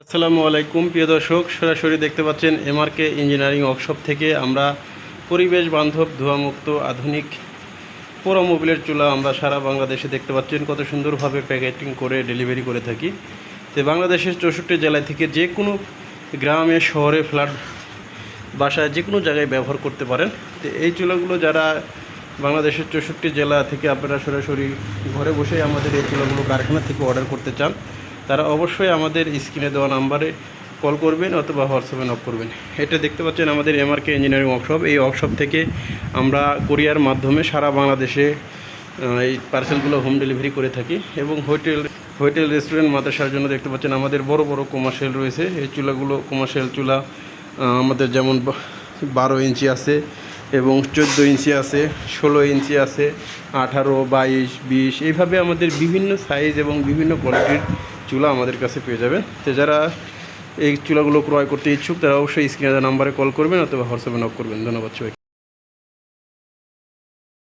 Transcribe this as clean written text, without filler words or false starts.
আসসালামু আলাইকুম প্রিয় দর্শক, সরাসরি দেখতে পাচ্ছেন এমআরকে ইঞ্জিনিয়ারিং ওয়ার্কশপ থেকে আমরা পরিবেশ বান্ধব ধোঁয়ামুক্ত আধুনিক পোড়া মোবিলের চুলা আমরা সারা বাংলাদেশে দেখতে পাচ্ছেন কত সুন্দরভাবে প্যাকেটিং করে ডেলিভারি করে থাকি। তো বাংলাদেশের 64 জেলা থেকে যে কোনো গ্রামে শহরে ফ্ল্যাট বাসায় যে কোনো জায়গায় ব্যবহার করতে পারেন। তো এই চুলাগুলো যারা বাংলাদেশের 64 জেলা থেকে আপনারা সরাসরি ঘরে বসেই আমাদের এই চুলাগুলো কারখানা থেকে অর্ডার করতে চান, তারা অবশ্যই আমাদের স্ক্রিনে দেওয়া নাম্বারে কল করবেন অথবা হোয়াটসঅ্যাপে নক করবেন। এটা দেখতে পাচ্ছেন আমাদের এমআরকে ইঞ্জিনিয়ারিং ওয়ার্কশপ। এই ওয়ার্কশপ থেকে আমরা কুরিয়ার মাধ্যমে সারা বাংলাদেশে এই পার্সেলগুলো হোম ডেলিভারি করে থাকি এবং হোটেল রেস্টুরেন্ট মাদ্রাসার জন্য দেখতে পাচ্ছেন আমাদের বড় বড় কমার্শিয়াল রয়েছে। এই চুলাগুলো কমার্শিয়াল চুলা আমাদের যেমন 12 ইঞ্চি আছে এবং 14 ইঞ্চি আছে, 16 ইঞ্চি আছে, 18, 22, 20 এইভাবে আমাদের বিভিন্ন সাইজ এবং বিভিন্ন কোয়ালিটির চুলা আমাদের কাছে পেয়ে যাবেন। তো যারা এই চুলাগুলো ক্রয় করতে ইচ্ছুক তারা অবশ্যই স্ক্রিনে দেওয়া নাম্বারে কল করবেন অথবা হোয়াটসঅ্যাপে নক করবেন। ধন্যবাদ সবাই।